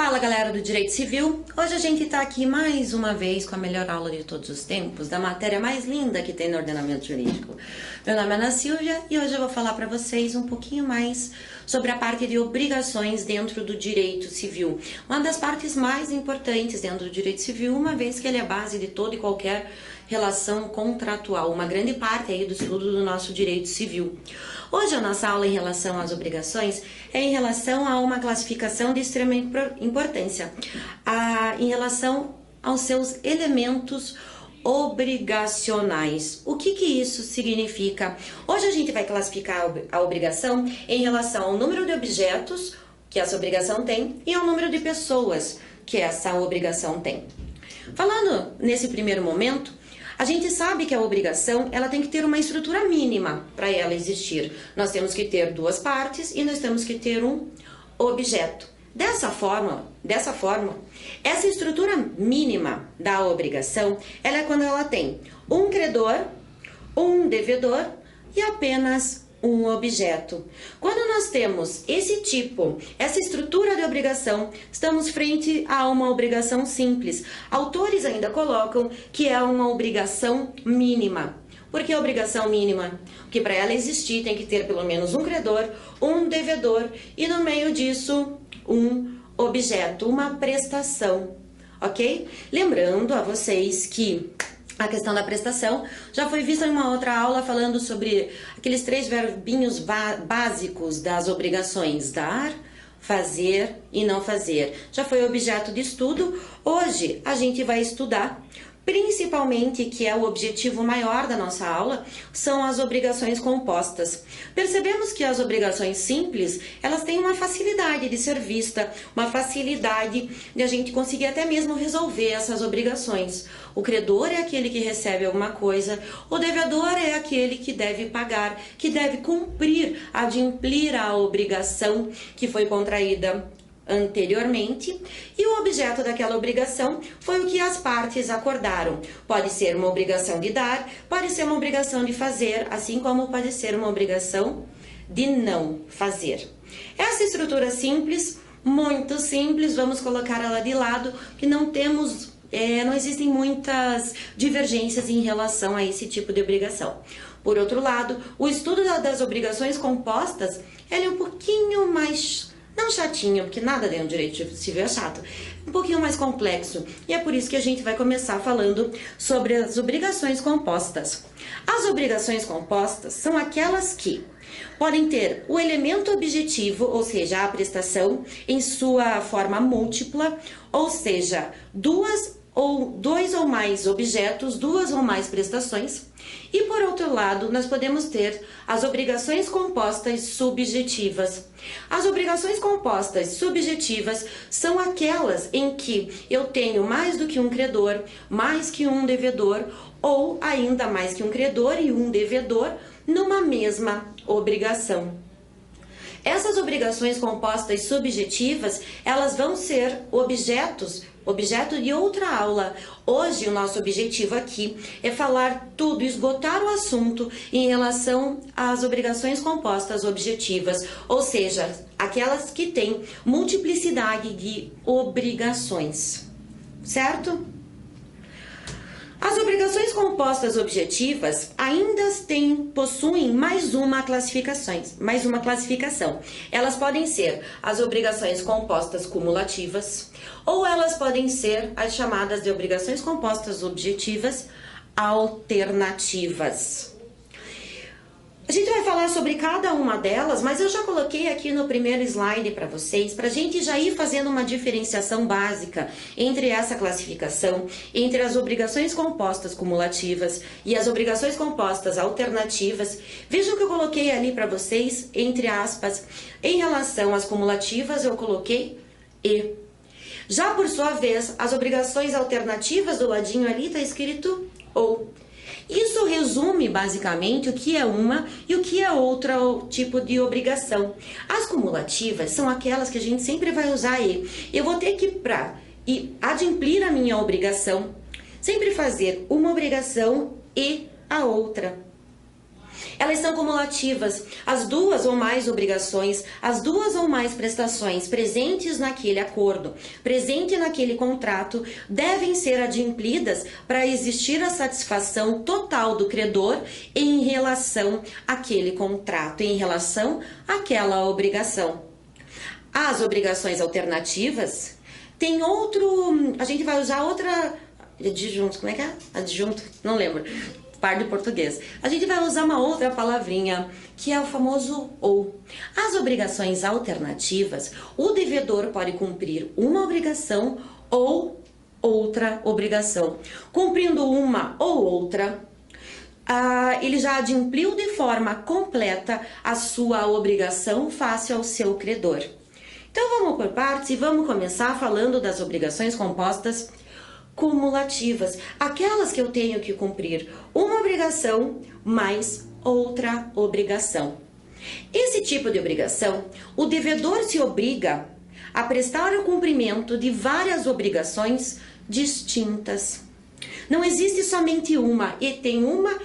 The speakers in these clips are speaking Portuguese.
Fala galera do Direito Civil, hoje a gente está aqui mais uma vez com a melhor aula de todos os tempos, da matéria mais linda que tem no ordenamento jurídico. Meu nome é Ana Silvia e hoje eu vou falar para vocês um pouquinho mais sobre a parte de obrigações dentro do direito civil. Uma das partes mais importantes dentro do direito civil, uma vez que ele é a base de toda e qualquer relação contratual, uma grande parte aí do estudo do nosso direito civil. Hoje a nossa aula em relação às obrigações é em relação a uma classificação de extrema importância, em relação aos seus elementos obrigacionais. O que isso significa? Hoje a gente vai classificar a obrigação em relação ao número de objetos que essa obrigação tem e ao número de pessoas que essa obrigação tem. Falando nesse primeiro momento, a gente sabe que a obrigação ela tem que ter uma estrutura mínima para ela existir. Nós temos que ter duas partes e nós temos que ter um objeto. Dessa forma, essa estrutura mínima da obrigação, ela é quando ela tem um credor, um devedor e apenas um objeto. Quando nós temos essa estrutura de obrigação, estamos frente a uma obrigação simples. Autores ainda colocam que é uma obrigação mínima. Por que obrigação mínima? Porque para ela existir tem que ter pelo menos um credor, um devedor e no meio disso um objeto, uma prestação, ok? Lembrando a vocês que a questão da prestação já foi vista em uma outra aula falando sobre aqueles 3 verbinhos básicos das obrigações: dar, fazer e não fazer. Já foi objeto de estudo. Hoje a gente vai estudar principalmente, que é o objetivo maior da nossa aula, são as obrigações compostas. Percebemos que as obrigações simples, elas têm uma facilidade de ser vista, uma facilidade de a gente conseguir até mesmo resolver essas obrigações. O credor é aquele que recebe alguma coisa, o devedor é aquele que deve pagar, que deve cumprir, adimplir a obrigação que foi contraída anteriormente, e o objeto daquela obrigação foi o que as partes acordaram. Pode ser uma obrigação de dar, pode ser uma obrigação de fazer, assim como pode ser uma obrigação de não fazer. Essa estrutura simples, muito simples, vamos colocar ela de lado, que não existem muitas divergências em relação a esse tipo de obrigação. Por outro lado, o estudo das obrigações compostas, ele é um pouquinho mais não chatinho, porque nada dentro do direito civil é chato, um pouquinho mais complexo, e é por isso que a gente vai começar falando sobre as obrigações compostas. As obrigações compostas são aquelas que podem ter o elemento objetivo, ou seja, a prestação, em sua forma múltipla, ou seja, dois ou mais objetos, duas ou mais prestações. E por outro lado, nós podemos ter as obrigações compostas subjetivas. As obrigações compostas subjetivas são aquelas em que eu tenho mais do que um credor, mais que um devedor, ou ainda mais que um credor e um devedor numa mesma obrigação. Essas obrigações compostas subjetivas, elas vão ser objeto de outra aula. Hoje o nosso objetivo aqui é falar tudo, esgotar o assunto em relação às obrigações compostas objetivas, ou seja, aquelas que têm multiplicidade de obrigações, certo? As obrigações compostas objetivas ainda possuem mais uma classificação. Elas podem ser as obrigações compostas cumulativas, ou elas podem ser as chamadas de obrigações compostas objetivas alternativas. A gente vai falar sobre cada uma delas, mas eu já coloquei aqui no primeiro slide para vocês, para a gente já ir fazendo uma diferenciação básica entre essa classificação, entre as obrigações compostas cumulativas e as obrigações compostas alternativas. Vejam que eu coloquei ali para vocês, entre aspas, em relação às cumulativas eu coloquei e. Já por sua vez, as obrigações alternativas do ladinho ali está escrito ou. Isso resume basicamente o que é uma e o que é outro tipo de obrigação. As cumulativas são aquelas que a gente sempre vai usar e. Eu vou ter que, para adimplir a minha obrigação, sempre fazer uma obrigação e a outra. Elas são cumulativas. As duas ou mais obrigações, as duas ou mais prestações presentes naquele acordo, presente naquele contrato, devem ser adimplidas para existir a satisfação total do credor em relação àquele contrato, em relação àquela obrigação. As obrigações alternativas tem outro, a gente vai usar outra, adjunto, como é que é? Adjunto, não lembro, par do português. A gente vai usar uma outra palavrinha, que é o famoso ou. As obrigações alternativas, o devedor pode cumprir uma obrigação ou outra obrigação. Cumprindo uma ou outra, ele já adimpliu de forma completa a sua obrigação face ao seu credor. Então vamos por partes e vamos começar falando das obrigações compostas cumulativas, aquelas que eu tenho que cumprir uma obrigação mais outra obrigação. Esse tipo de obrigação, o devedor se obriga a prestar o cumprimento de várias obrigações distintas. Não existe somente uma, e tem uma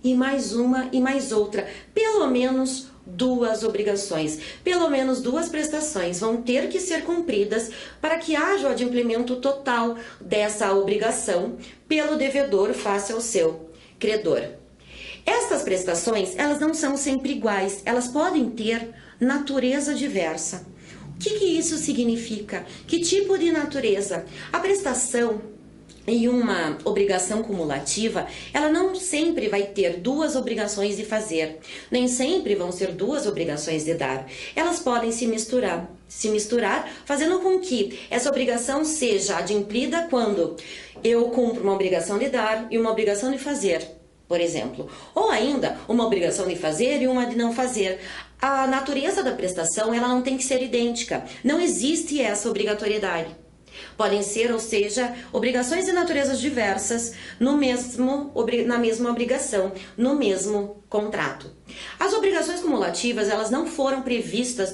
e mais outra, pelo menos duas obrigações, pelo menos duas prestações vão ter que ser cumpridas para que haja o adimplemento total dessa obrigação pelo devedor face ao seu credor. Estas prestações, elas não são sempre iguais, elas podem ter natureza diversa. O que isso significa? Que tipo de natureza? A prestação em uma obrigação cumulativa, ela não sempre vai ter duas obrigações de fazer, nem sempre vão ser duas obrigações de dar. Elas podem se misturar, fazendo com que essa obrigação seja adimplida quando eu cumpro uma obrigação de dar e uma obrigação de fazer, por exemplo. Ou ainda, uma obrigação de fazer e uma de não fazer. A natureza da prestação, ela não tem que ser idêntica. Não existe essa obrigatoriedade. Podem ser, ou seja, obrigações de naturezas diversas na mesma obrigação, no mesmo contrato. As obrigações cumulativas, elas não foram previstas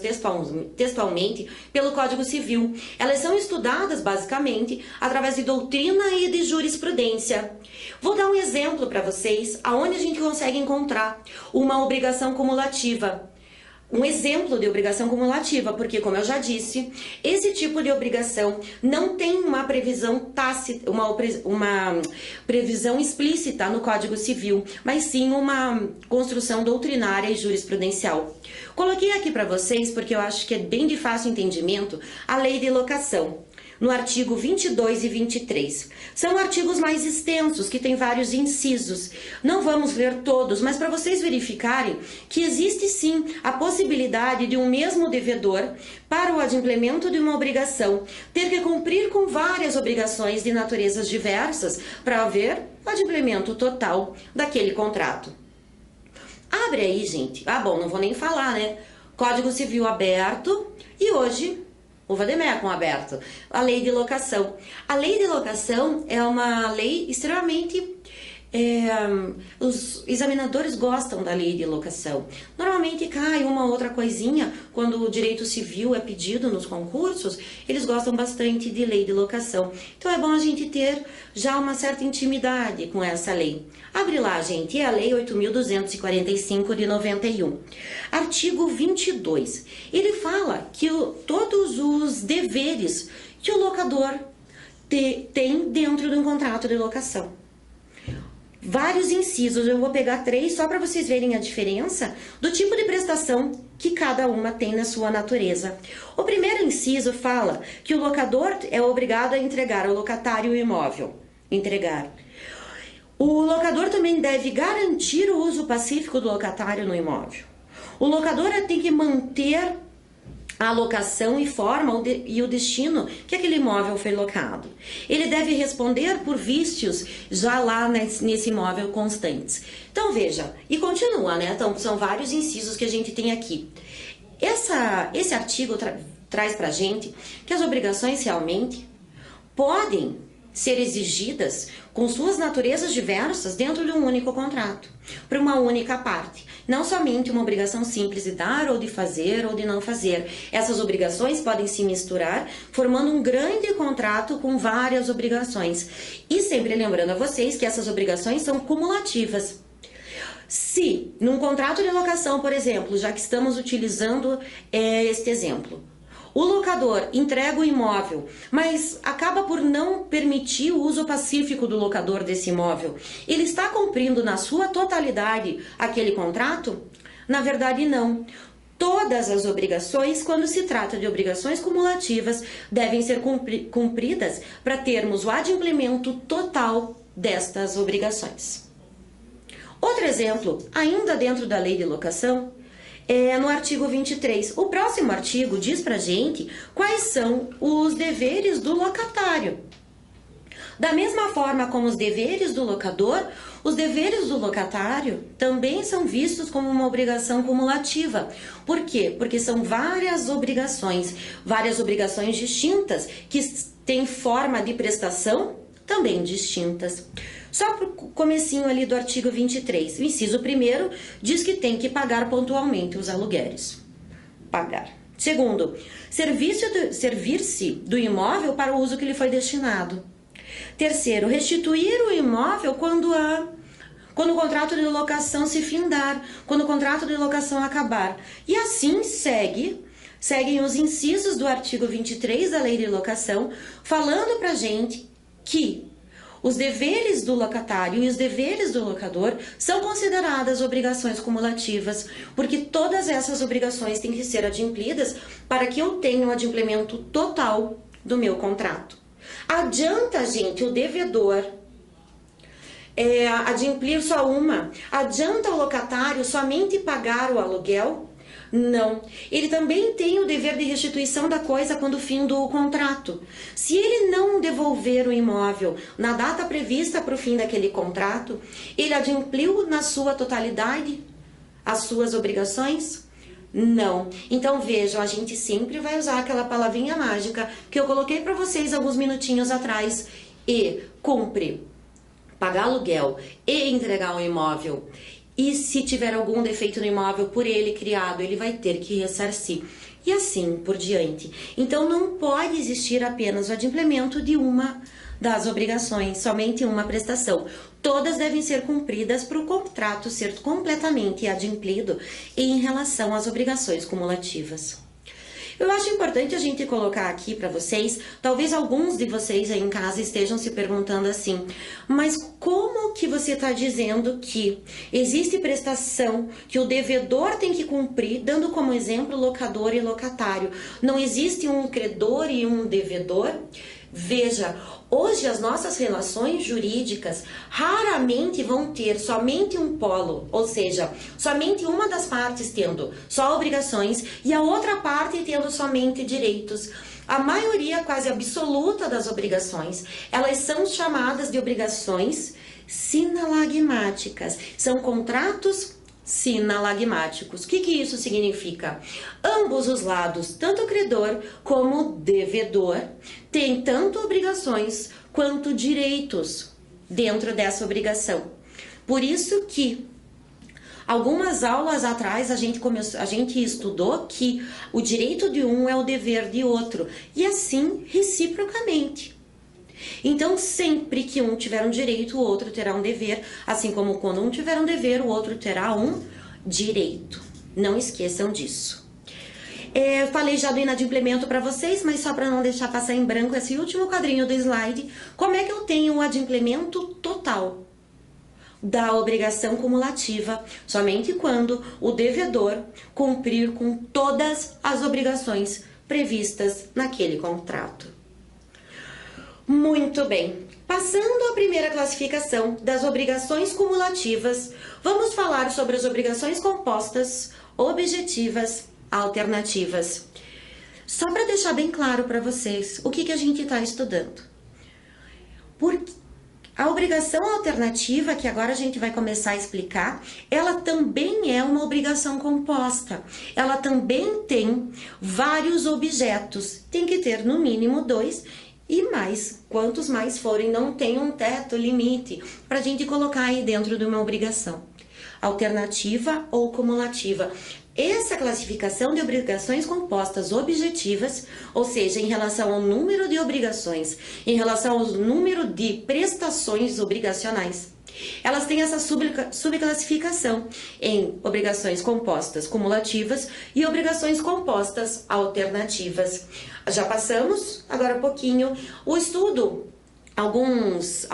textualmente pelo Código Civil. Elas são estudadas basicamente através de doutrina e de jurisprudência. Vou dar um exemplo para vocês aonde a gente consegue encontrar uma obrigação cumulativa. Um exemplo de obrigação cumulativa, porque, como eu já disse, esse tipo de obrigação não tem uma previsão tácita, uma previsão explícita no Código Civil, mas sim uma construção doutrinária e jurisprudencial. Coloquei aqui para vocês, porque eu acho que é bem de fácil entendimento, a Lei de Locação, no artigo 22 e 23. São artigos mais extensos, que têm vários incisos. Não vamos ler todos, mas para vocês verificarem que existe sim a possibilidade de um mesmo devedor, para o adimplemento de uma obrigação, ter que cumprir com várias obrigações de naturezas diversas para haver o adimplemento total daquele contrato. Abre aí, gente. Bom, não vou nem falar, né? Código Civil aberto e hoje o vademecum aberto, a lei de locação. A lei de locação é uma lei extremamente... os examinadores gostam da lei de locação. Normalmente cai uma outra coisinha quando o direito civil é pedido nos concursos, eles gostam bastante de lei de locação. Então é bom a gente ter já uma certa intimidade com essa lei. Abre lá, gente, é a Lei 8.245 de 91. Artigo 22. Ele fala que todos os deveres que o locador tem dentro de um contrato de locação. Vários incisos, eu vou pegar 3 só para vocês verem a diferença do tipo de prestação que cada uma tem na sua natureza. O primeiro inciso fala que o locador é obrigado a entregar ao locatário o imóvel. Entregar. O locador também deve garantir o uso pacífico do locatário no imóvel. O locador tem que manter a locação e forma e o destino que aquele imóvel foi locado. Ele deve responder por vícios já lá nesse imóvel constantes. Então veja, e continua, né? Então são vários incisos que a gente tem aqui. Esse artigo traz pra gente que as obrigações realmente podem ser exigidas com suas naturezas diversas dentro de um único contrato, para uma única parte. Não somente uma obrigação simples de dar ou de fazer ou de não fazer. Essas obrigações podem se misturar, formando um grande contrato com várias obrigações. E sempre lembrando a vocês que essas obrigações são cumulativas. Se, num contrato de locação, por exemplo, já que estamos utilizando este exemplo, o locador entrega o imóvel, mas acaba por não permitir o uso pacífico do locador desse imóvel, ele está cumprindo na sua totalidade aquele contrato? Na verdade, não. Todas as obrigações, quando se trata de obrigações cumulativas, devem ser cumpridas para termos o adimplemento total destas obrigações. Outro exemplo, ainda dentro da lei de locação, é no artigo 23. O próximo artigo diz pra gente quais são os deveres do locatário. Da mesma forma como os deveres do locador, os deveres do locatário também são vistos como uma obrigação cumulativa. Por quê? Porque são várias obrigações distintas que têm forma de prestação também distintas. Só para o comecinho ali do artigo 23, o inciso 1º diz que tem que pagar pontualmente os aluguéis. Pagar. Segundo, servir-se do imóvel para o uso que lhe foi destinado. Terceiro, restituir o imóvel quando o contrato de locação se findar, quando o contrato de locação acabar. E assim seguem os incisos do artigo 23 da lei de locação, falando pra gente que os deveres do locatário e os deveres do locador são consideradas obrigações cumulativas, porque todas essas obrigações têm que ser adimplidas para que eu tenha o adimplemento total do meu contrato. Adianta, gente, o devedor adimplir só uma? Adianta o locatário somente pagar o aluguel? Não. Ele também tem o dever de restituição da coisa quando finda o contrato. Se ele não devolver o imóvel na data prevista para o fim daquele contrato, ele adimpliu na sua totalidade as suas obrigações? Não. Então vejam, a gente sempre vai usar aquela palavrinha mágica que eu coloquei para vocês alguns minutinhos atrás. E cumpre, pagar aluguel e entregar o imóvel. E se tiver algum defeito no imóvel por ele criado, ele vai ter que ressarcir. E assim por diante. Então não pode existir apenas o adimplemento de uma das obrigações, somente uma prestação. Todas devem ser cumpridas para o contrato ser completamente adimplido em relação às obrigações cumulativas. Eu acho importante a gente colocar aqui para vocês, talvez alguns de vocês aí em casa estejam se perguntando assim, mas como que você está dizendo que existe prestação que o devedor tem que cumprir, dando como exemplo locador e locatário? Não existe um credor e um devedor? Veja, hoje as nossas relações jurídicas raramente vão ter somente um polo, ou seja, somente uma das partes tendo só obrigações e a outra parte tendo somente direitos. A maioria quase absoluta das obrigações, elas são chamadas de obrigações sinalagmáticas, são contratos sinalagmáticos. O que isso significa? Ambos os lados, tanto o credor como o devedor, têm tanto obrigações quanto direitos dentro dessa obrigação. Por isso que algumas aulas atrás a gente estudou que o direito de um é o dever de outro e assim reciprocamente. Então, sempre que um tiver um direito, o outro terá um dever, assim como quando um tiver um dever, o outro terá um direito. Não esqueçam disso. Falei já do inadimplemento para vocês, mas só para não deixar passar em branco esse último quadrinho do slide, como é que eu tenho o adimplemento total da obrigação cumulativa, somente quando o devedor cumprir com todas as obrigações previstas naquele contrato. Muito bem, passando à primeira classificação das obrigações cumulativas, vamos falar sobre as obrigações compostas, objetivas, alternativas. Só para deixar bem claro para vocês o que a gente está estudando. Porque a obrigação alternativa, que agora a gente vai começar a explicar, ela também é uma obrigação composta. Ela também tem vários objetos, tem que ter no mínimo 2 e mais, quantos mais forem, não tem um teto, limite, para a gente colocar aí dentro de uma obrigação. Alternativa ou cumulativa. Essa classificação de obrigações compostas objetivas, ou seja, em relação ao número de obrigações, em relação ao número de prestações obrigacionais, Elas têm essa subclassificação em obrigações compostas cumulativas e obrigações compostas alternativas. Já passamos, agora um pouquinho, o estudo, alguns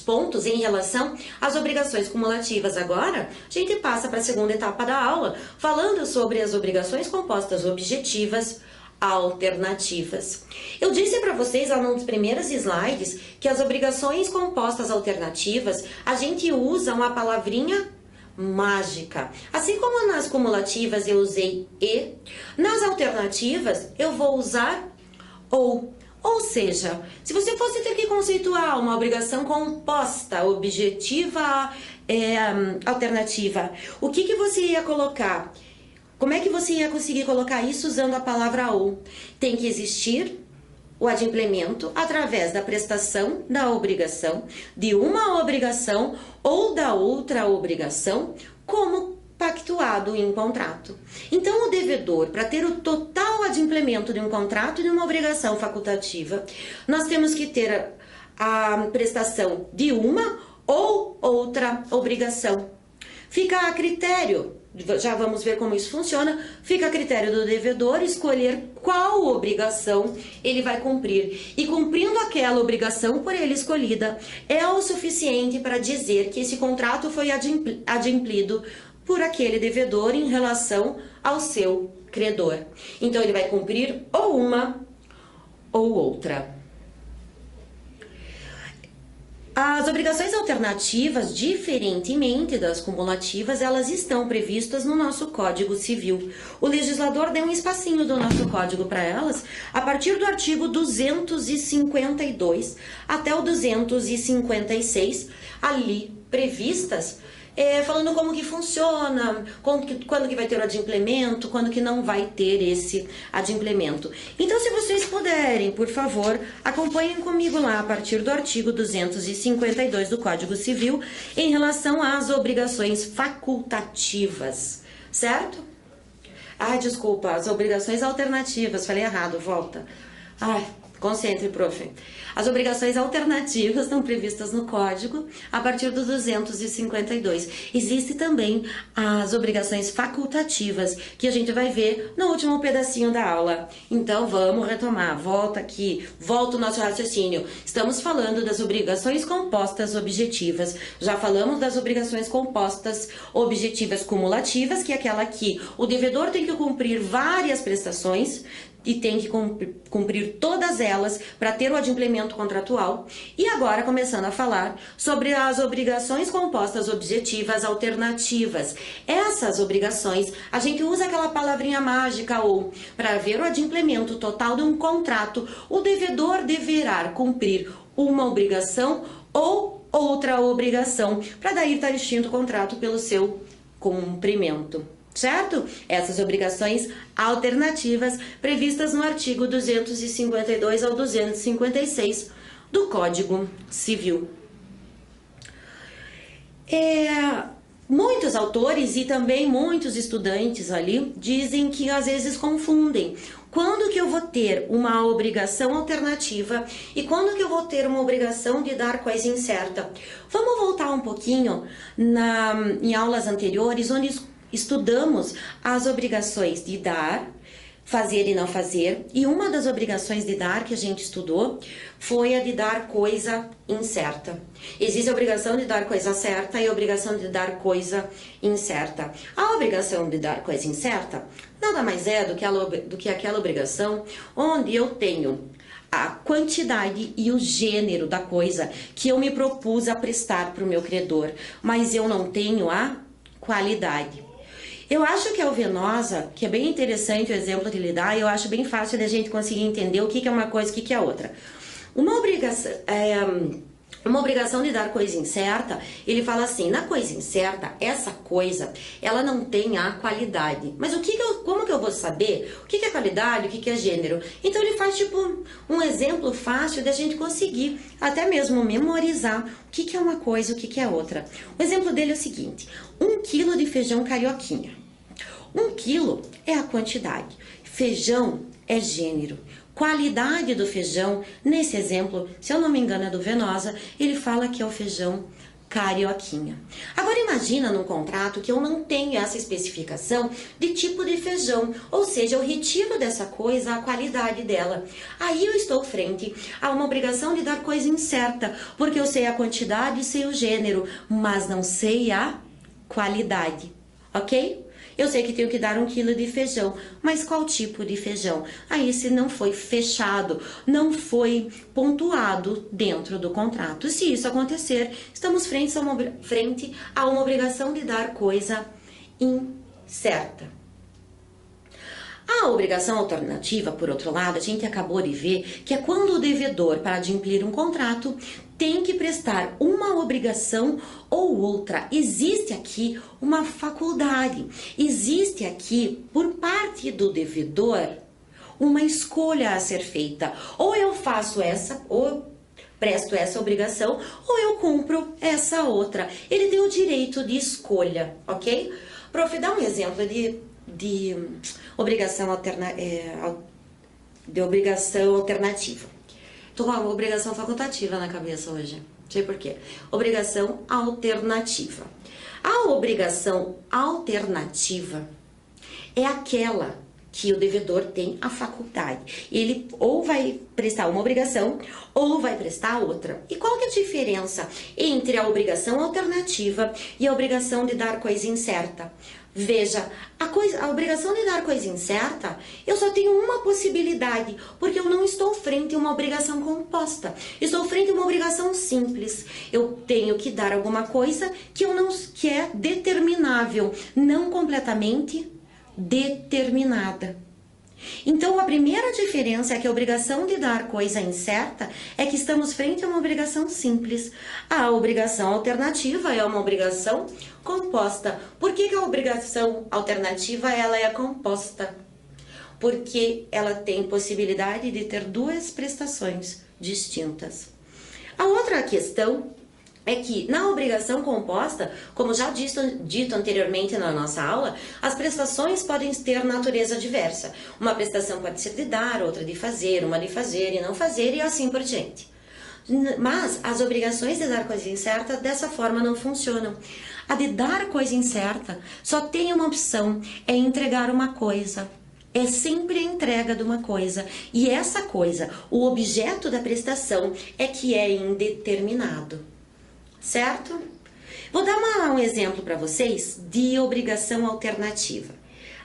pontos em relação às obrigações cumulativas. Agora, a gente passa para a segunda etapa da aula, falando sobre as obrigações compostas objetivas alternativas. Eu disse para vocês lá nos primeiros slides que as obrigações compostas alternativas, a gente usa uma palavrinha mágica. Assim como nas cumulativas eu usei e, nas alternativas eu vou usar ou. Ou seja, se você fosse ter que conceituar uma obrigação composta, objetiva, alternativa, o que você ia colocar? Como é que você ia conseguir colocar isso usando a palavra ou? Tem que existir o adimplemento através da prestação da obrigação, de uma obrigação ou da outra obrigação, como pactuado em contrato. Então, o devedor, para ter o total adimplemento de um contrato e de uma obrigação facultativa, nós temos que ter a prestação de uma ou outra obrigação. Fica a critério, já vamos ver como isso funciona, fica a critério do devedor escolher qual obrigação ele vai cumprir. E cumprindo aquela obrigação por ele escolhida, é o suficiente para dizer que esse contrato foi adimplido por aquele devedor em relação ao seu credor. Então, ele vai cumprir ou uma ou outra. As obrigações alternativas, diferentemente das cumulativas, elas estão previstas no nosso Código Civil. O legislador deu um espacinho do nosso código para elas, a partir do artigo 252 até o 256, ali previstas, falando como que funciona, quando que vai ter o adimplemento, quando que não vai ter esse adimplemento. Então, se vocês puderem, por favor, acompanhem comigo lá a partir do artigo 252 do Código Civil em relação às obrigações facultativas, certo? Ai, desculpa, as obrigações alternativas, falei errado, volta. Ai, concentre, prof. As obrigações alternativas estão previstas no Código a partir do 252. Existem também as obrigações facultativas, que a gente vai ver no último pedacinho da aula. Então, vamos retomar. Volta aqui, volta o nosso raciocínio. Estamos falando das obrigações compostas objetivas. Já falamos das obrigações compostas objetivas cumulativas, que é aquela que o devedor tem que cumprir várias prestações, e tem que cumprir todas elas para ter o adimplemento contratual. E agora, começando a falar sobre as obrigações compostas objetivas alternativas. Essas obrigações, a gente usa aquela palavrinha mágica ou, para ver o adimplemento total de um contrato, o devedor deverá cumprir uma obrigação ou outra obrigação, para daí estar extinto o contrato pelo seu cumprimento. Certo? Essas obrigações alternativas previstas no artigo 252 ao 256 do Código Civil. Muitos autores e também muitos estudantes ali dizem que às vezes confundem. Quando que eu vou ter uma obrigação alternativa e quando que eu vou ter uma obrigação de dar coisa incerta? Vamos voltar um pouquinho em aulas anteriores, onde estudamos as obrigações de dar, fazer e não fazer, e uma das obrigações de dar que a gente estudou foi a de dar coisa incerta. Existe a obrigação de dar coisa certa e a obrigação de dar coisa incerta. A obrigação de dar coisa incerta nada mais é do que aquela obrigação onde eu tenho a quantidade e o gênero da coisa que eu me propus a prestar para o meu credor, mas eu não tenho a qualidade. Eu acho que a Alvenosa, que é bem interessante o exemplo que ele dá, eu acho bem fácil da gente conseguir entender o que é uma coisa e o que é outra. Uma obrigação de dar coisa incerta, ele fala assim, na coisa incerta, essa coisa, ela não tem a qualidade. Mas como que eu vou saber o que é qualidade, o que é gênero? Então ele faz tipo um exemplo fácil da gente conseguir até mesmo memorizar o que é uma coisa e o que é outra. O exemplo dele é o seguinte, 1 quilo de feijão carioquinha. 1 quilo é a quantidade, feijão é gênero. qualidade do feijão. Nesse exemplo, se eu não me engano é do Venosa, ele fala que é o feijão carioquinha. Agora imagina num contrato que eu não tenho essa especificação de tipo de feijão, ou seja, eu retiro dessa coisa a qualidade dela. Aí eu estou frente a uma obrigação de dar coisa incerta, porque eu sei a quantidade e sei o gênero, mas não sei a qualidade, ok? Eu sei que tenho que dar 1 quilo de feijão, mas qual tipo de feijão? Aí se não foi fechado, não foi pontuado dentro do contrato. Se isso acontecer, estamos frente a uma obrigação de dar coisa incerta. A obrigação alternativa, por outro lado, a gente acabou de ver que é quando o devedor, para adimplir um contrato, tem que prestar uma obrigação ou outra. Existe aqui uma faculdade, existe aqui, por parte do devedor, uma escolha a ser feita. Ou eu faço essa, ou presto essa obrigação, ou eu cumpro essa outra. Ele tem o direito de escolha, ok? Prof, dá um exemplo de obrigação alternativa. Tô com uma obrigação facultativa na cabeça hoje. Não sei por quê. Obrigação alternativa. A obrigação alternativa é aquela que o devedor tem a faculdade. Ele ou vai prestar uma obrigação ou vai prestar outra. E qual que é a diferença entre a obrigação alternativa e a obrigação de dar coisa incerta? Veja, a obrigação de dar coisa incerta, eu só tenho uma possibilidade, porque eu não estou frente a uma obrigação composta. Estou frente a uma obrigação simples. Eu tenho que dar alguma coisa que é determinável, não completamente determinada. Então, a primeira diferença é que a obrigação de dar coisa incerta é que estamos frente a uma obrigação simples. A obrigação alternativa é uma obrigação composta. Por que a obrigação alternativa ela é composta? Porque ela tem possibilidade de ter duas prestações distintas. A outra questão é que na obrigação composta, como já dito anteriormente na nossa aula, as prestações podem ter natureza diversa. Uma prestação pode ser de dar, outra de fazer, uma de fazer e não fazer e assim por diante. Mas as obrigações de dar coisa incerta dessa forma não funcionam. A de dar coisa incerta só tem uma opção, é entregar uma coisa. É sempre a entrega de uma coisa. E essa coisa, o objeto da prestação, é que é indeterminado. Certo? Vou dar um exemplo para vocês de obrigação alternativa.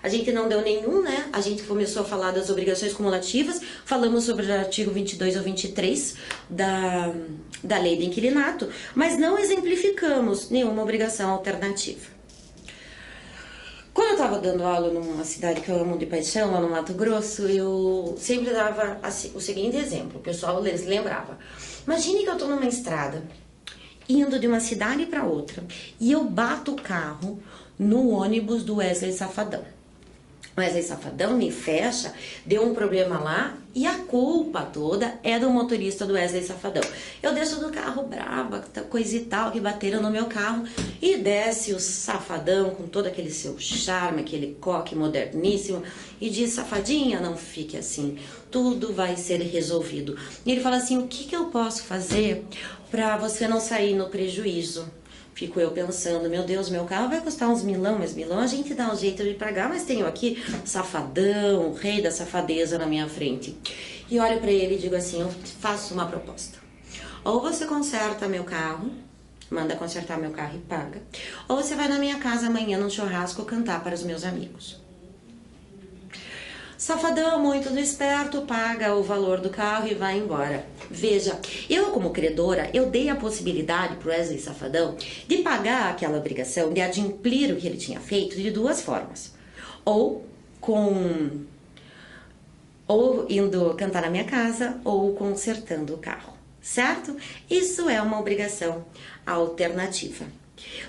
A gente não deu nenhum, né? A gente começou a falar das obrigações cumulativas, falamos sobre o artigo 22 ou 23 da lei do inquilinato, mas não exemplificamos nenhuma obrigação alternativa. Quando eu estava dando aula numa cidade que eu amo de paixão, lá no Mato Grosso, eu sempre dava o seguinte exemplo, o pessoal lembrava. Imagine que eu estou numa estrada, indo de uma cidade para outra, e eu bato o carro no ônibus do Wesley Safadão. O Wesley Safadão me fecha, deu um problema lá, e a culpa toda é do motorista do Wesley Safadão. Eu desço do carro brava, coisa e tal, que bateram no meu carro, e desce o Safadão com todo aquele seu charme, aquele coque moderníssimo, e diz: safadinha, não fique assim, tudo vai ser resolvido. E ele fala assim: o que eu posso fazer para você não sair no prejuízo? Fico eu pensando, meu Deus, meu carro vai custar uns milão, mas milão a gente dá um jeito de pagar, mas tenho aqui Safadão, o rei da safadeza na minha frente. E olho para ele e digo assim: eu faço uma proposta. Ou você conserta meu carro, manda consertar meu carro e paga, ou você vai na minha casa amanhã num churrasco cantar para os meus amigos. Safadão, muito esperto, paga o valor do carro e vai embora. Veja, eu como credora, eu dei a possibilidade para o Wesley Safadão de pagar aquela obrigação, de adimplir o que ele tinha feito de duas formas. Ou indo cantar na minha casa, ou consertando o carro, certo? Isso é uma obrigação alternativa.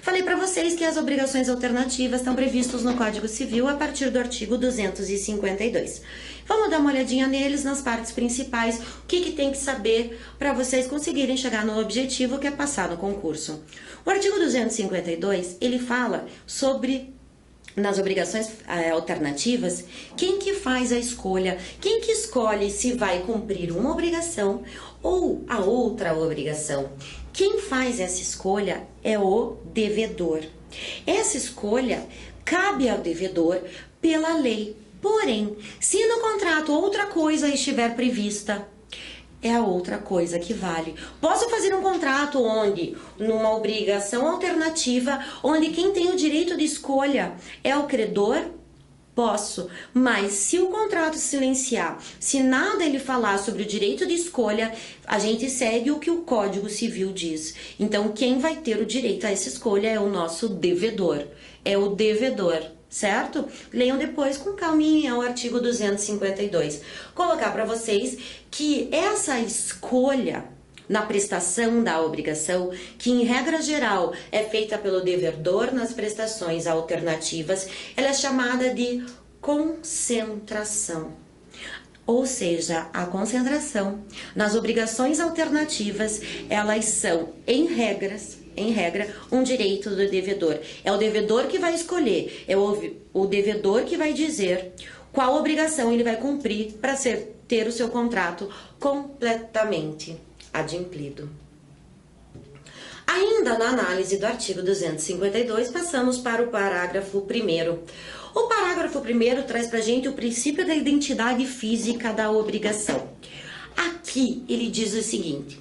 Falei para vocês que as obrigações alternativas estão previstas no Código Civil a partir do artigo 252. Vamos dar uma olhadinha neles nas partes principais, o que tem que saber para vocês conseguirem chegar no objetivo que é passar no concurso. O artigo 252, ele fala sobre nas obrigações alternativas, quem que faz a escolha? Quem que escolhe se vai cumprir uma obrigação ou a outra obrigação? Quem faz essa escolha é o devedor. Essa escolha cabe ao devedor pela lei. Porém, se no contrato outra coisa estiver prevista, é a outra coisa que vale. Posso fazer um contrato onde, numa obrigação alternativa, onde quem tem o direito de escolha é o credor? Posso, mas se o contrato silenciar, se nada ele falar sobre o direito de escolha, a gente segue o que o Código Civil diz. Então, quem vai ter o direito a essa escolha é o nosso devedor. É o devedor, certo? Leiam depois com calminha o artigo 252. Colocar para vocês que essa escolha na prestação da obrigação, que em regra geral é feita pelo devedor nas prestações alternativas, ela é chamada de concentração. Ou seja, a concentração nas obrigações alternativas, elas são, em regra, um direito do devedor. É o devedor que vai escolher, é o devedor que vai dizer qual obrigação ele vai cumprir para ter o seu contrato completamente adimplido. Ainda na análise do artigo 252, passamos para o parágrafo 1º. O parágrafo 1º traz para a gente o princípio da identidade física da obrigação. Aqui ele diz o seguinte: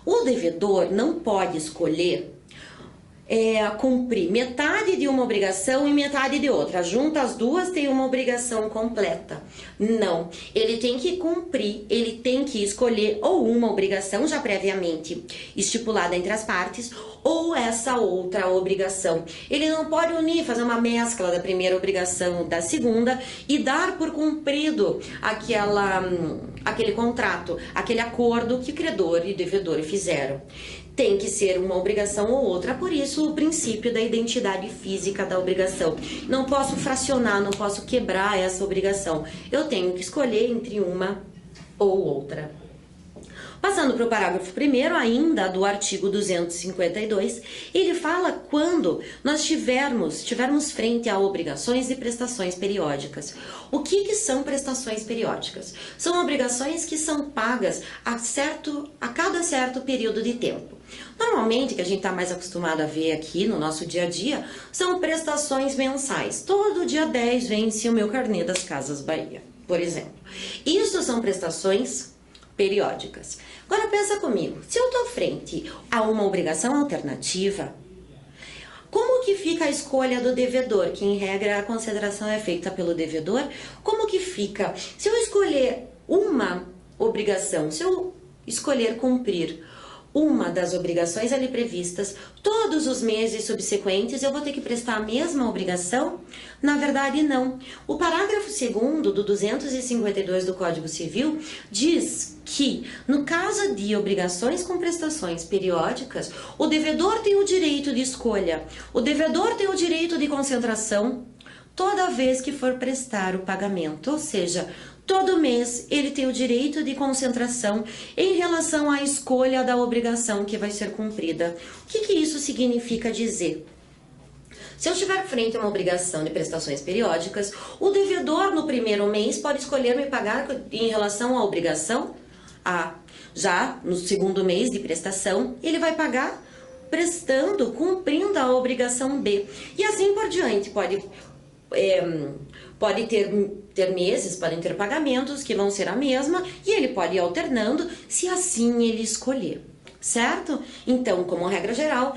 o devedor não pode escolher cumprir metade de uma obrigação e metade de outra. Junta as duas, tem uma obrigação completa. Não, ele tem que cumprir, ele tem que escolher ou uma obrigação já previamente estipulada entre as partes, ou essa outra obrigação. Ele não pode unir, fazer uma mescla da primeira obrigação da segunda e dar por cumprido aquele contrato, aquele acordo que credor e devedor fizeram. Tem que ser uma obrigação ou outra, por isso o princípio da identidade física da obrigação. Não posso fracionar, não posso quebrar essa obrigação. Eu tenho que escolher entre uma ou outra. Passando para o parágrafo 1º, ainda do artigo 252, ele fala quando nós tivermos frente a obrigações e prestações periódicas. O que são prestações periódicas? São obrigações que são pagas a cada certo período de tempo. Normalmente, que a gente está mais acostumado a ver aqui no nosso dia a dia, são prestações mensais. Todo dia 10 vence o meu carnê das Casas Bahia, por exemplo. Isso são prestações periódicas. Agora pensa comigo, se eu estou frente a uma obrigação alternativa, como que fica a escolha do devedor? Que em regra a consideração é feita pelo devedor. Como que fica? Se eu escolher uma obrigação, se eu escolher cumprir uma das obrigações ali previstas, todos os meses subsequentes eu vou ter que prestar a mesma obrigação? Na verdade, não. O parágrafo 2º do 252 do Código Civil diz que, no caso de obrigações com prestações periódicas, o devedor tem o direito de escolha, o devedor tem o direito de concentração toda vez que for prestar o pagamento, ou seja, todo mês ele tem o direito de concentração em relação à escolha da obrigação que vai ser cumprida. O que isso significa dizer? Se eu estiver frente a uma obrigação de prestações periódicas, o devedor no primeiro mês pode escolher me pagar em relação à obrigação A. Já no segundo mês de prestação, ele vai pagar cumprindo a obrigação B. E assim por diante, pode ter meses, podem ter pagamentos que vão ser a mesma e ele pode ir alternando se assim ele escolher, certo? Então, como regra geral,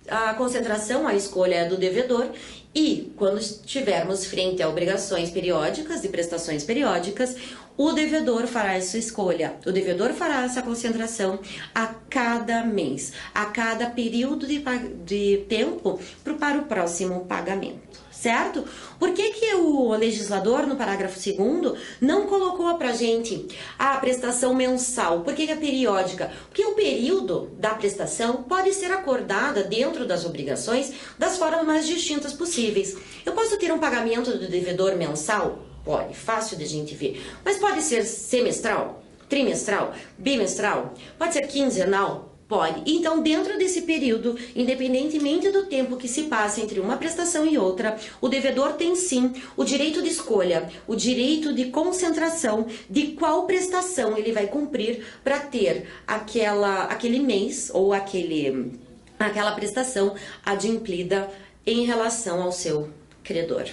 a concentração, a escolha é do devedor e quando estivermos frente a obrigações periódicas e prestações periódicas, o devedor fará essa escolha, o devedor fará essa concentração a cada mês, a cada período de tempo para o próximo pagamento, certo? Por que o legislador, no parágrafo 2º, não colocou pra gente a prestação mensal? Por que é periódica? Porque o período da prestação pode ser acordada dentro das obrigações das formas mais distintas possíveis. Eu posso ter um pagamento do devedor mensal? Pode, fácil de a gente ver. Mas pode ser semestral, trimestral, bimestral, pode ser quinzenal, Pode. Então, dentro desse período, independentemente do tempo que se passa entre uma prestação e outra, o devedor tem sim o direito de escolha, o direito de concentração de qual prestação ele vai cumprir para ter aquele mês ou aquela prestação adimplida em relação ao seu credor.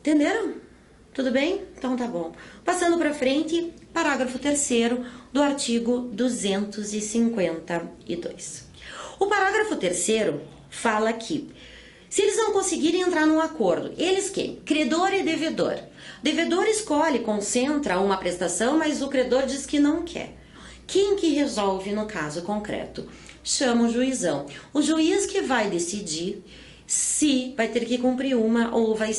Entenderam? Tudo bem? Então tá bom. Passando para frente, parágrafo 3º do artigo 252. O parágrafo 3º fala que, se eles não conseguirem entrar num acordo, eles quem? Credor e devedor. O devedor escolhe, concentra uma prestação, mas o credor diz que não quer. Quem que resolve no caso concreto? Chama o juizão. O juiz que vai decidir se vai ter que cumprir uma ou vai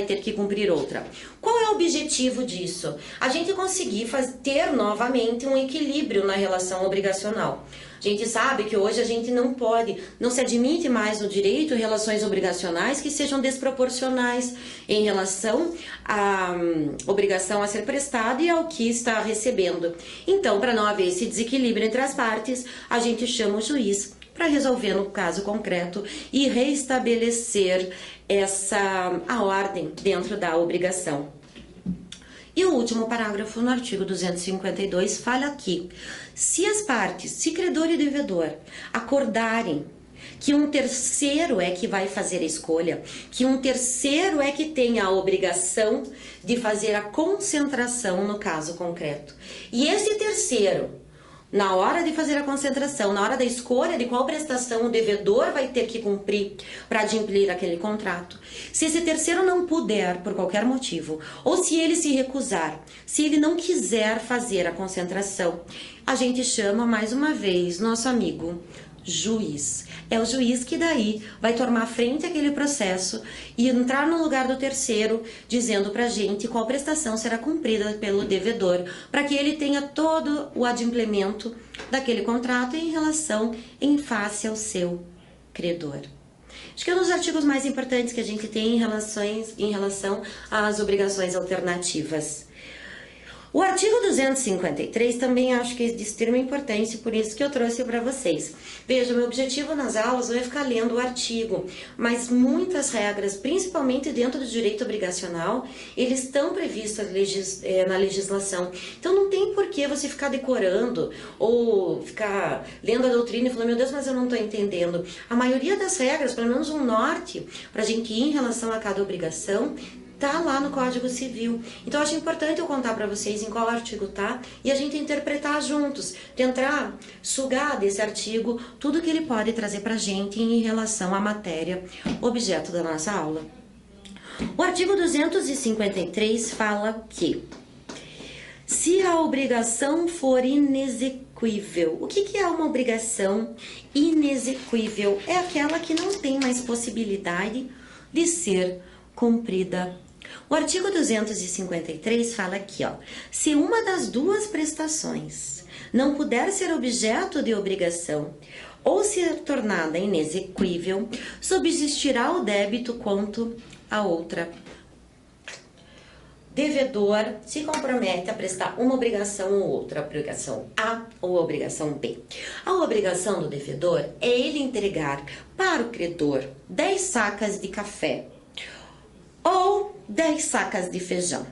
ter que cumprir outra. Qual é o objetivo disso? A gente conseguir ter novamente um equilíbrio na relação obrigacional. A gente sabe que hoje a gente não se admite mais no direito relações obrigacionais que sejam desproporcionais em relação à obrigação a ser prestada e ao que está recebendo. Então, para não haver esse desequilíbrio entre as partes, a gente chama o juiz para resolver no caso concreto e reestabelecer a ordem dentro da obrigação. E o último parágrafo no artigo 252 fala aqui: se as partes, se credor e devedor, acordarem que um terceiro é que vai fazer a escolha, que um terceiro é que tem a obrigação de fazer a concentração no caso concreto, e esse terceiro, na hora de fazer a concentração, na hora da escolha de qual prestação o devedor vai ter que cumprir para adimplir aquele contrato, se esse terceiro não puder, por qualquer motivo, ou se ele se recusar, se ele não quiser fazer a concentração, a gente chama mais uma vez nosso amigo juiz. É o juiz que daí vai tomar frente àquele processo e entrar no lugar do terceiro, dizendo pra gente qual prestação será cumprida pelo devedor, para que ele tenha todo o adimplemento daquele contrato em face ao seu credor. Acho que é um dos artigos mais importantes que a gente tem em relação às obrigações alternativas. O artigo 253 também acho que é de extrema importância, por isso que eu trouxe para vocês. Veja, meu objetivo nas aulas não é ficar lendo o artigo, mas muitas regras, principalmente dentro do direito obrigacional, eles estão previstos na legislação. Então não tem por que você ficar decorando ou ficar lendo a doutrina e falando, meu Deus, mas eu não estou entendendo. A maioria das regras, pelo menos um norte, para a gente ir em relação a cada obrigação, tá lá no Código Civil. Então, acho importante eu contar para vocês em qual artigo tá e a gente interpretar juntos, tentar sugar desse artigo tudo que ele pode trazer para a gente em relação à matéria objeto da nossa aula. O artigo 253 fala que, se a obrigação for inexequível, o que é uma obrigação inexequível? É aquela que não tem mais possibilidade de ser cumprida. O artigo 253 fala aqui, ó, se uma das duas prestações não puder ser objeto de obrigação ou ser tornada inexequível, subsistirá o débito quanto a outra. Devedor se compromete a prestar uma obrigação ou outra, obrigação A ou obrigação B. A obrigação do devedor é ele entregar para o credor 10 sacas de café ou 10 sacas de feijão.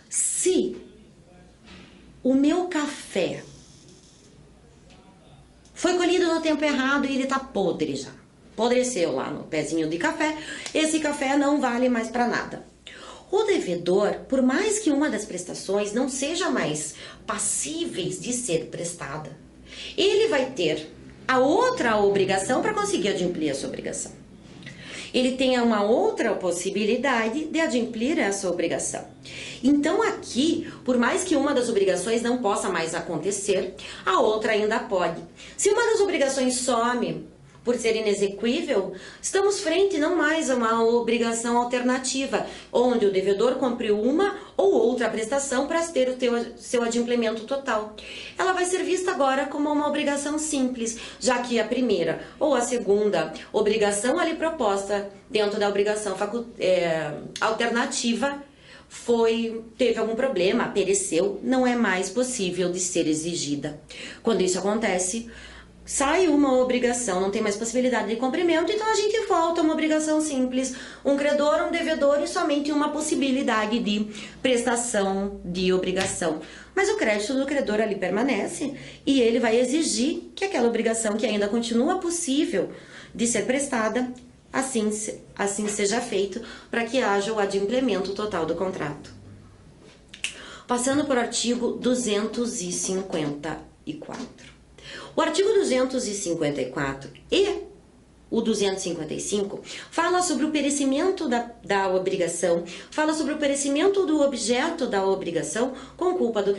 Se o meu café foi colhido no tempo errado e ele tá podre já, apodreceu lá no pezinho de café, esse café não vale mais para nada. O devedor, por mais que uma das prestações não seja mais passíveis de ser prestada, ele vai ter a outra obrigação para conseguir adimplir essa obrigação. Ele tem uma outra possibilidade de adimplir essa obrigação. Então aqui, por mais que uma das obrigações não possa mais acontecer, a outra ainda pode. Se uma das obrigações some por ser inexequível, estamos frente não mais a uma obrigação alternativa, onde o devedor cumpriu uma ou outra prestação para ter o seu adimplemento total. Ela vai ser vista agora como uma obrigação simples, já que a primeira ou a segunda obrigação ali proposta dentro da obrigação alternativa teve algum problema, pereceu, não é mais possível de ser exigida. Quando isso acontece, sai uma obrigação, não tem mais possibilidade de cumprimento, então a gente volta a uma obrigação simples, um credor, um devedor e somente uma possibilidade de prestação de obrigação. Mas o crédito do credor ali permanece e ele vai exigir que aquela obrigação que ainda continua possível de ser prestada, assim seja feito, para que haja o adimplemento total do contrato. Passando por artigo 254. O artigo 254 e o 255 fala sobre o perecimento da obrigação, fala sobre o perecimento do objeto da obrigação com culpa do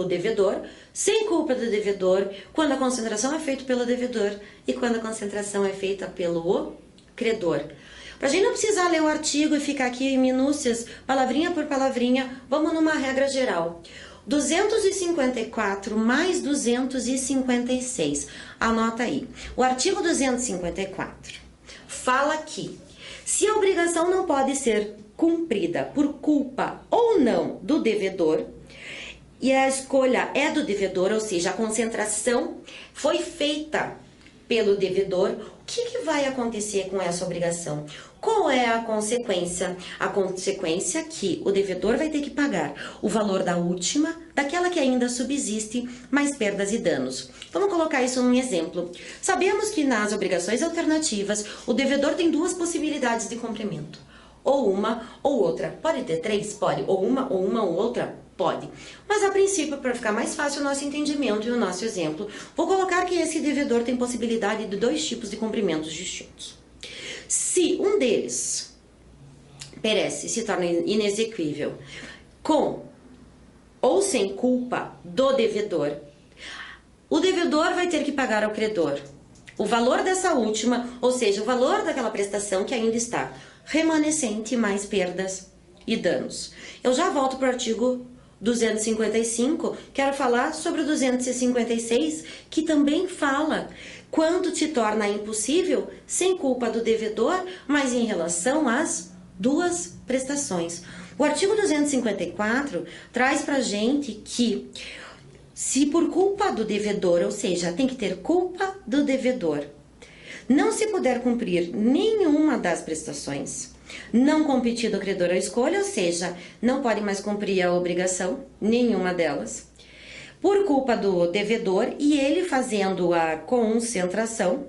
devedor, sem culpa do devedor, quando a concentração é feita pelo devedor e quando a concentração é feita pelo credor. Para a gente não precisar ler o artigo e ficar aqui em minúcias, palavrinha por palavrinha, vamos numa regra geral. 254 mais 256. Anota aí. O artigo 254 fala que se a obrigação não pode ser cumprida por culpa ou não do devedor, e a escolha é do devedor, ou seja, a concentração foi feita pelo devedor, o que vai acontecer com essa obrigação? Qual é a consequência? A consequência é que o devedor vai ter que pagar o valor da última, daquela que ainda subsiste, mais perdas e danos. Vamos colocar isso num exemplo. Sabemos que nas obrigações alternativas, o devedor tem duas possibilidades de cumprimento. Ou uma ou outra. Pode ter três? Pode. Ou uma ou outra? Pode. Mas a princípio, para ficar mais fácil o nosso entendimento e o nosso exemplo, vou colocar que esse devedor tem possibilidade de dois tipos de cumprimentos distintos. Se um deles perece, se torna inexequível, com ou sem culpa do devedor, o devedor vai ter que pagar ao credor o valor dessa última, ou seja, o valor daquela prestação que ainda está remanescente, mais perdas e danos. Eu já volto para o artigo 255, quero falar sobre o 256, que também fala quando te torna impossível, sem culpa do devedor, mas em relação às duas prestações. O artigo 254 traz pra gente que se por culpa do devedor, ou seja, tem que ter culpa do devedor, não se puder cumprir nenhuma das prestações, não competido o credor à escolha, ou seja, não pode mais cumprir a obrigação, nenhuma delas, por culpa do devedor e ele fazendo a concentração,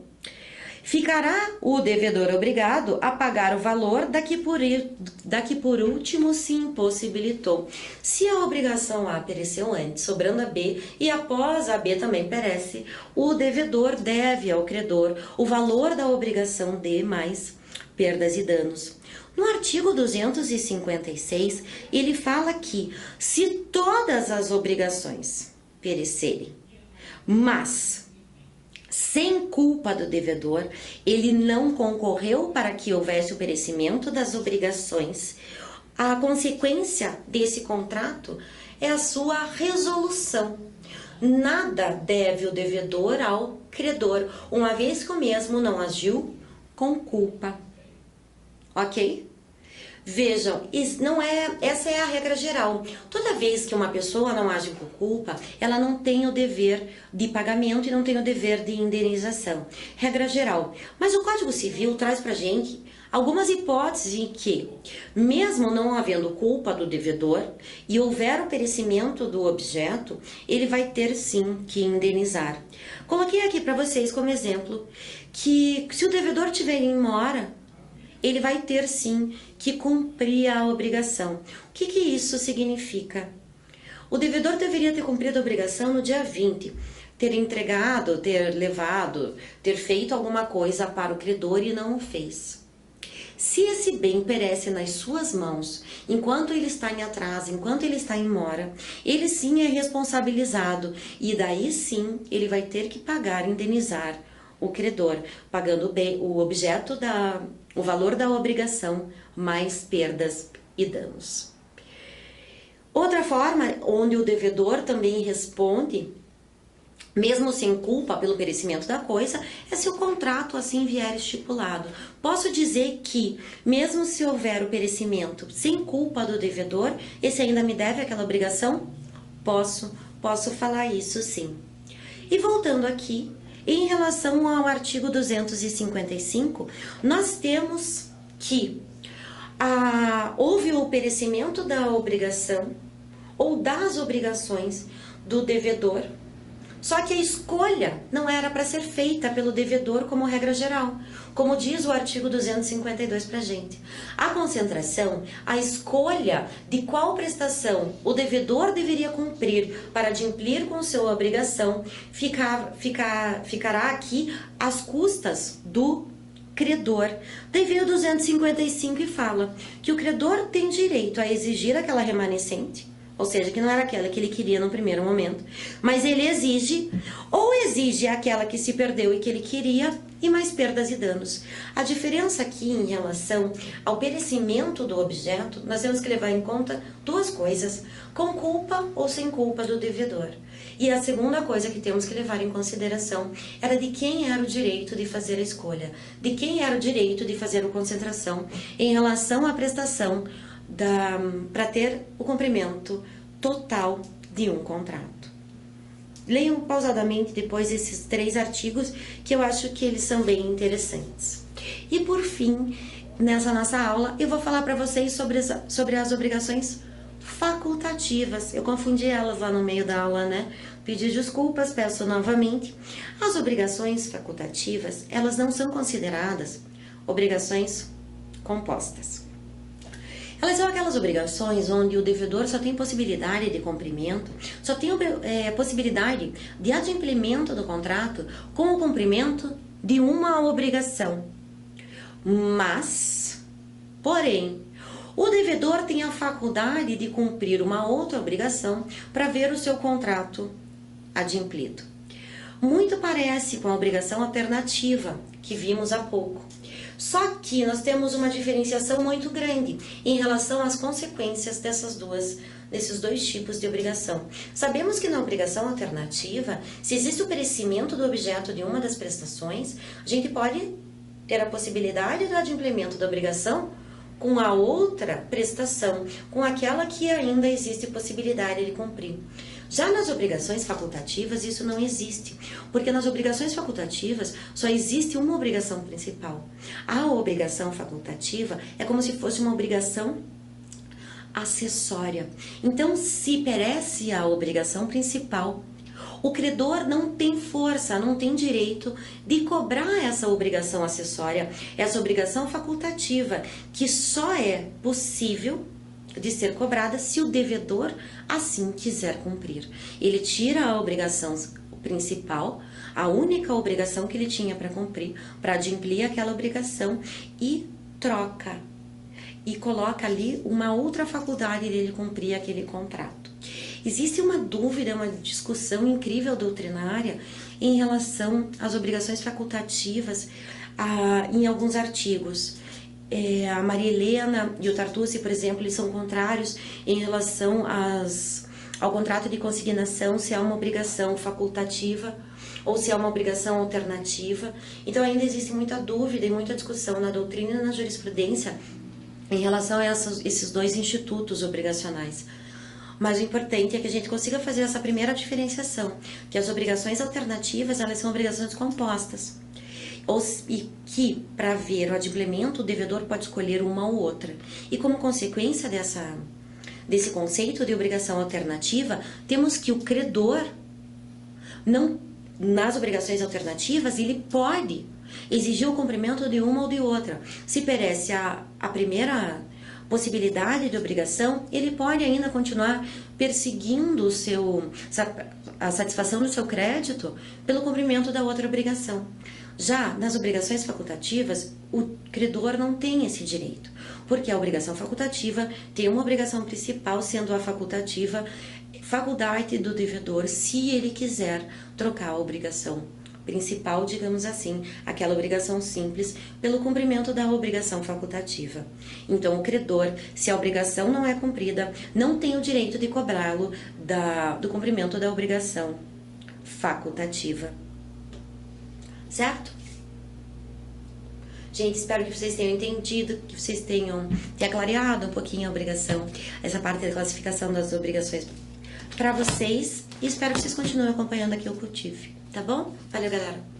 ficará o devedor obrigado a pagar o valor da que por último se impossibilitou. Se a obrigação A pereceu antes, sobrando a B, e após a B também perece, o devedor deve ao credor o valor da obrigação D mais perdas e danos. No artigo 256, ele fala que se todas as obrigações perecerem, mas sem culpa do devedor, ele não concorreu para que houvesse o perecimento das obrigações, a consequência desse contrato é a sua resolução. Nada deve o devedor ao credor, uma vez que o mesmo não agiu com culpa. Ok? Vejam, essa é a regra geral. Toda vez que uma pessoa não age por culpa, ela não tem o dever de pagamento e não tem o dever de indenização. Regra geral. Mas o Código Civil traz pra gente algumas hipóteses em que, mesmo não havendo culpa do devedor e houver o perecimento do objeto, ele vai ter sim que indenizar. Coloquei aqui para vocês como exemplo que se o devedor tiver em mora, ele vai ter sim que cumprir a obrigação. O que isso significa? O devedor deveria ter cumprido a obrigação no dia 20, ter entregado, ter levado, ter feito alguma coisa para o credor e não o fez. Se esse bem perece nas suas mãos, enquanto ele está em atraso, enquanto ele está em mora, ele sim é responsabilizado e daí sim ele vai ter que pagar, indenizar o credor, pagando o objeto o valor da obrigação mais perdas e danos. Outra forma onde o devedor também responde mesmo sem culpa pelo perecimento da coisa, é se o contrato assim vier estipulado. Posso dizer que, mesmo se houver o perecimento sem culpa do devedor, esse ainda me deve aquela obrigação? Posso falar isso sim. E voltando aqui, em relação ao artigo 255, nós temos que houve o perecimento da obrigação ou das obrigações do devedor, só que a escolha não era para ser feita pelo devedor como regra geral, como diz o artigo 252 para a gente. A concentração, a escolha de qual prestação o devedor deveria cumprir para adimplir com sua obrigação ficará aqui às custas do credor. Daí vem o 255 e fala que o credor tem direito a exigir aquela remanescente, ou seja, que não era aquela que ele queria no primeiro momento, mas ele exige aquela que se perdeu e que ele queria, e mais perdas e danos. A diferença aqui em relação ao perecimento do objeto, nós temos que levar em conta duas coisas, com culpa ou sem culpa do devedor. E a segunda coisa que temos que levar em consideração era de quem era o direito de fazer a escolha, de quem era o direito de fazer a concentração em relação à prestação para ter o cumprimento total de um contrato. Leiam pausadamente depois esses 3 artigos, que eu acho que eles são bem interessantes. E por fim, nessa nossa aula, eu vou falar para vocês sobre as obrigações facultativas. Eu confundi elas lá no meio da aula, né? Pedi desculpas, peço novamente. As obrigações facultativas, elas não são consideradas obrigações compostas. Elas são aquelas obrigações onde o devedor só tem possibilidade de cumprimento, só tem possibilidade de adimplemento do contrato com o cumprimento de uma obrigação. Porém, o devedor tem a faculdade de cumprir uma outra obrigação para ver o seu contrato adimplido. Muito parece com a obrigação alternativa que vimos há pouco. Só que nós temos uma diferenciação muito grande em relação às consequências desses dois tipos de obrigação. Sabemos que na obrigação alternativa, se existe o perecimento do objeto de uma das prestações, a gente pode ter a possibilidade do adimplemento da obrigação com a outra prestação, com aquela que ainda existe possibilidade de cumprir. Já nas obrigações facultativas, isso não existe, porque nas obrigações facultativas só existe uma obrigação principal. A obrigação facultativa é como se fosse uma obrigação acessória. Então, se perece a obrigação principal, o credor não tem força, não tem direito de cobrar essa obrigação acessória, essa obrigação facultativa, que só é possível de ser cobrada se o devedor assim quiser cumprir. Ele tira a obrigação principal, a única obrigação que ele tinha para cumprir, para adimplir aquela obrigação, e troca e coloca ali uma outra faculdade dele cumprir aquele contrato. Existe uma dúvida, uma discussão incrível doutrinária em relação às obrigações facultativas em alguns artigos. A Maria Helena e o Tartucci, por exemplo, eles são contrários em relação ao contrato de consignação, se é uma obrigação facultativa ou se é uma obrigação alternativa. Então ainda existe muita dúvida e muita discussão na doutrina e na jurisprudência em relação a esses dois institutos obrigacionais. Mas o importante é que a gente consiga fazer essa primeira diferenciação, que as obrigações alternativas, elas são obrigações compostas. E que, para ver o adimplemento, o devedor pode escolher uma ou outra. E como consequência desse conceito de obrigação alternativa, temos que o credor, nas obrigações alternativas, ele pode exigir o cumprimento de uma ou de outra. Se perece a primeira possibilidade de obrigação, ele pode ainda continuar perseguindo a satisfação do seu crédito pelo cumprimento da outra obrigação. Já nas obrigações facultativas, o credor não tem esse direito, porque a obrigação facultativa tem uma obrigação principal, sendo a faculdade do devedor, se ele quiser trocar a obrigação principal, digamos assim, aquela obrigação simples, pelo cumprimento da obrigação facultativa. Então, o credor, se a obrigação não é cumprida, não tem o direito de cobrá-lo do cumprimento da obrigação facultativa. Certo? Gente, espero que vocês tenham entendido, que vocês tenham clareado um pouquinho a obrigação, essa parte da classificação das obrigações para vocês. E espero que vocês continuem acompanhando aqui o Cultive, tá bom? Valeu, galera!